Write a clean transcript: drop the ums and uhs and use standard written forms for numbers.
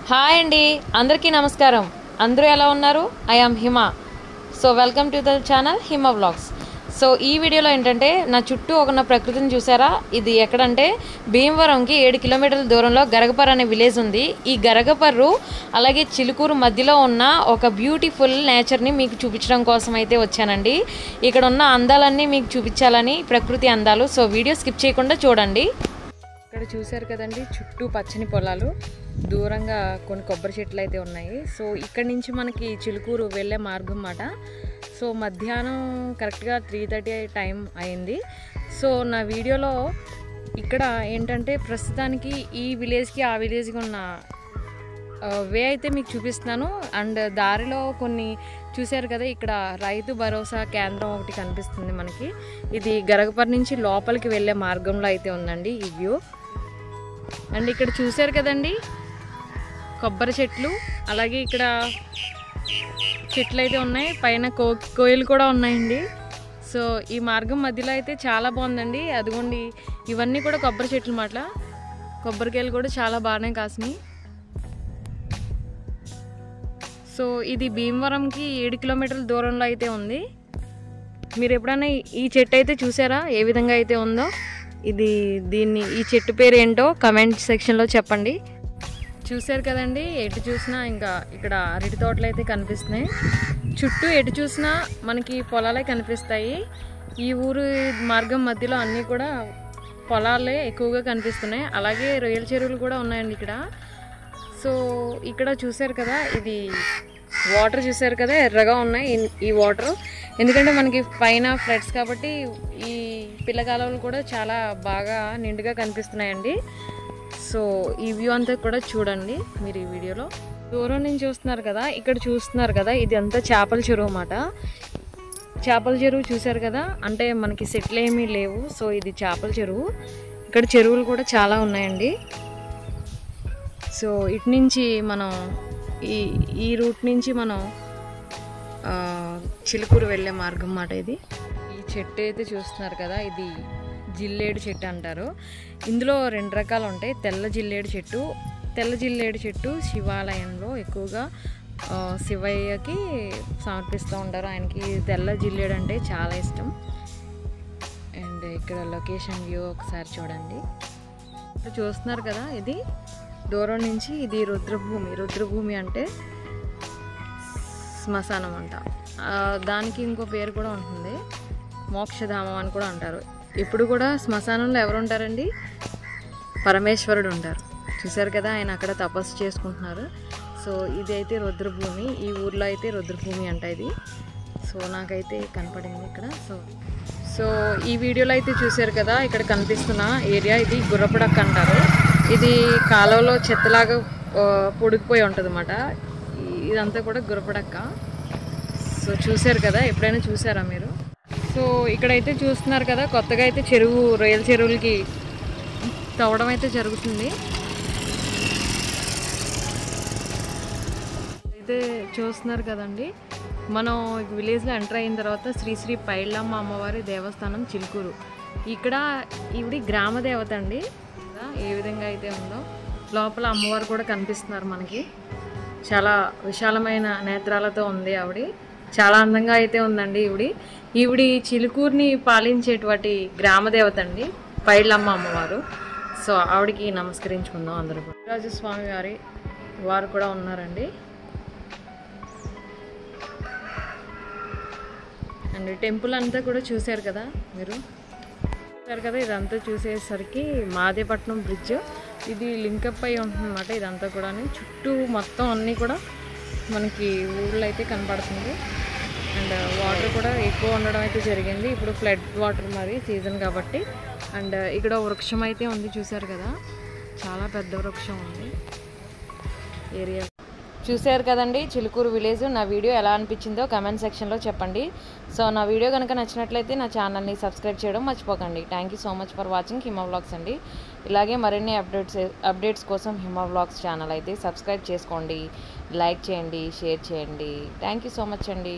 Hi అండి, అందరికీ నమస్కారం. అందరూ ఎలా ఉన్నారు? I am Hima. So welcome to the channel Hima vlogs. So ఈ వీడియోలో ఏంటంటే నా చుట్టూ ఉన్న ప్రకృతిని చూసారా? ఇది ఎక్కడంటే భీమవరంకి 7 కిలోమీటర్ల దూరంలో గరగపర్రు అనే విలేజ్ ఉంది. ఈ గరగపర్రు అలాగే చిలుకూరు మధ్యలో ఉన్న ఒక బ్యూటిఫుల్ నేచర్ని మీకు చూపించడం కోసం అయితే వచ్చానండి. ఇక్కడ ఉన్న అందాలన్నీ మీకు చూపించాలని, ప్రకృతి అందాలు. సో వీడియో స్కిప్ చేయకుండా చూడండి. ఇక్కడ చూసారు కదండి, చుట్టూ పచ్చని పొలాలు, దూరంగా కొన్ని కొబ్బరి చెట్లు అయితే ఉన్నాయి. సో ఇక్కడి నుంచి మనకి చిలుకూరు వెళ్ళే మార్గం అన్నమాట. సో మధ్యాహ్నం కరెక్ట్గా 3:30 టైం అయింది. సో నా వీడియోలో ఇక్కడ ఏంటంటే ప్రస్తుతానికి ఈ విలేజ్కి ఆ విలేజ్కి ఉన్న వే అయితే మీకు చూపిస్తున్నాను. అండ్ దారిలో కొన్ని చూశారు కదా, ఇక్కడ రైతు భరోసా కేంద్రం ఒకటి కనిపిస్తుంది మనకి. ఇది గరగపర్రు నుంచి లోపలికి వెళ్ళే మార్గంలో అయితే ఉందండి ఈ వ్యూ. అండ్ ఇక్కడ చూశారు కదండి కొబ్బరి చెట్లు, అలాగే ఇక్కడ చెట్లు అయితే ఉన్నాయి, పైన కోయిలు కూడా ఉన్నాయండి. సో ఈ మార్గం మధ్యలో అయితే చాలా బాగుందండి. అదిగోండి ఇవన్నీ కూడా కొబ్బరి చెట్లు మాట. కొబ్బరికాయలు కూడా చాలా బాగానే కాసినాయి. సో ఇది భీమవరంకి 7 కిలోమీటర్ల దూరంలో అయితే ఉంది. మీరు ఎప్పుడైనా ఈ చెట్టు అయితే చూసారా ఏ విధంగా అయితే ఉందో? ఈ చెట్టు పేరు ఏంటో కమెంట్ సెక్షన్లో చెప్పండి. చూసారు కదండి, ఎటు చూసినా ఇంకా ఇక్కడ అరటి తోటలు అయితే కనిపిస్తున్నాయి. చుట్టూ ఎటు చూసినా మనకి పొలాలే కనిపిస్తాయి. ఈ ఊరు మార్గం మధ్యలో అన్నీ కూడా పొలాలే ఎక్కువగా కనిపిస్తున్నాయి. అలాగే రొయ్యల చెరువులు కూడా ఉన్నాయండి ఇక్కడ. సో ఇక్కడ చూసారు కదా, ఇది వాటర్ చూసారు కదా, ఎర్రగా ఉన్నాయి ఈ వాటర్. ఎందుకంటే మనకి పైన ఫ్లడ్స్ కాబట్టి ఈ పిల్లకాలువలు కూడా చాలా బాగా నిండుగా కనిపిస్తున్నాయండి. సో ఈ వ్యూ అంతా కూడా చూడండి మీరు ఈ వీడియోలో. దూరం నుంచి చూస్తున్నారు కదా, ఇక్కడ చూస్తున్నారు కదా, ఇది అంతా చేపల చెరువు అన్నమాట. చేపల చెరువు చూసారు కదా, అంటే మనకి సెట్లు ఏమీ లేవు. సో ఇది చేపల చెరువు. ఇక్కడ చెరువులు కూడా చాలా ఉన్నాయండి. సో ఇటు నుంచి మనం ఈ రూట్ నుంచి మనం చిలుకూరు వెళ్ళే మార్గం అన్నమాట ఇది. ఈ చెట్టు అయితే చూస్తున్నారు కదా, ఇది జిల్లేడు చెట్టు అంటారు. ఇందులో 2 రకాలు ఉంటాయి. తెల్ల జిల్లేడు చెట్టు శివాలయంలో ఎక్కువగా శివయ్యకి సమర్పిస్తూ ఉంటారు. ఆయనకి తెల్ల జిల్లేడు అంటే చాలా ఇష్టం. అండ్ ఇక్కడ లొకేషన్ వ్యూ ఒకసారి చూడండి. చూస్తున్నారు కదా, ఇది దూరం నుంచి ఇది రుద్రభూమి అంటే శ్మశానం అంట. దానికి ఇంకో పేరు కూడా ఉంటుంది, మోక్షధామం అని కూడా అంటారు. ఇప్పుడు కూడా శ్మశానంలో ఎవరు ఉంటారండి? పరమేశ్వరుడు ఉంటారు. చూసారు కదా, ఆయన అక్కడ తపస్సు చేసుకుంటున్నారు. సో ఇది అయితే రుద్రభూమి. ఈ ఊర్లో అయితే రుద్రభూమి అంట ఇది. సో నాకైతే కనపడింది ఇక్కడ. సో ఈ వీడియోలో అయితే చూసారు కదా, ఇక్కడ కనిపిస్తున్న ఏరియా ఇది గుర్రపడక్క అంటారు. ఇది కాలువలో చెత్తలాగా పొడిగిపోయి ఉంటుంది అన్నమాట. ఇదంతా కూడా గుర్రపడక్క. సో చూసారు కదా, ఎప్పుడైనా చూసారా మీరు? సో ఇక్కడైతే చూస్తున్నారు కదా, కొత్తగా అయితే రొయ్యల చెరువులకి తవ్వడం అయితే జరుగుతుంది. అయితే చూస్తున్నారు కదండి, మనం విలేజ్లో ఎంటర్ అయిన తర్వాత శ్రీ పైళ్ళమ్మ అమ్మవారి దేవస్థానం చిలుకూరు. ఇక్కడ ఈవిడి గ్రామ దేవత అండి. ఏ విధంగా అయితే ఉందో లోపల అమ్మవారు కూడా కనిపిస్తున్నారు మనకి. చాలా విశాలమైన నేత్రాలతో ఉంది ఆవిడ. చాలా అందంగా అయితే ఉందండి ఈవిడి చిలుకూరుని పాలించేటువంటి గ్రామదేవత అండి, పైళ్ళమ్మ అమ్మవారు. సో ఆవిడికి నమస్కరించుకుందాం అందరూ. రాజస్వామి వారు కూడా ఉన్నారండి. అండ్ టెంపుల్ అంతా కూడా చూశారు కదా మీరు. చూసారు కదా, ఇదంతా చూసేసరికి మాదేపట్నం బ్రిడ్జ్ ఇది లింకప్ అయి ఉంటుందన్నమాట. ఇదంతా కూడా చుట్టూ మొత్తం అన్నీ కూడా మనకి ఊళ్ళో అయితే కనపడుతుంది. అండ్ వాటర్ కూడా ఎక్కువ ఉండడం అయితే జరిగింది. ఇప్పుడు ఫ్లడ్ వాటర్ మరి సీజన్ కాబట్టి. అండ్ ఇక్కడ వృక్షం అయితే ఉంది, చూసారు కదా, చాలా పెద్ద వృక్షం ఉంది ఏరియా. చూసారు కదండి చిలుకూరు విలేజ్. నా వీడియో ఎలా అనిపించిందో కమెంట్ సెక్షన్లో చెప్పండి. సో నా వీడియో కనుక నచ్చినట్లయితే నా ఛానల్ని సబ్స్క్రైబ్ చేయడం మర్చిపోకండి. Thank you so much for watching Hima vlogs అండి. ఇలాగే మరిన్ని అప్డేట్స్ కోసం హిమ వ్లాగ్స్ ఛానల్ అయితే సబ్స్క్రైబ్ చేసుకోండి, లైక్ చేయండి, షేర్ చేయండి. థ్యాంక్ యూ సో మచ్ అండి.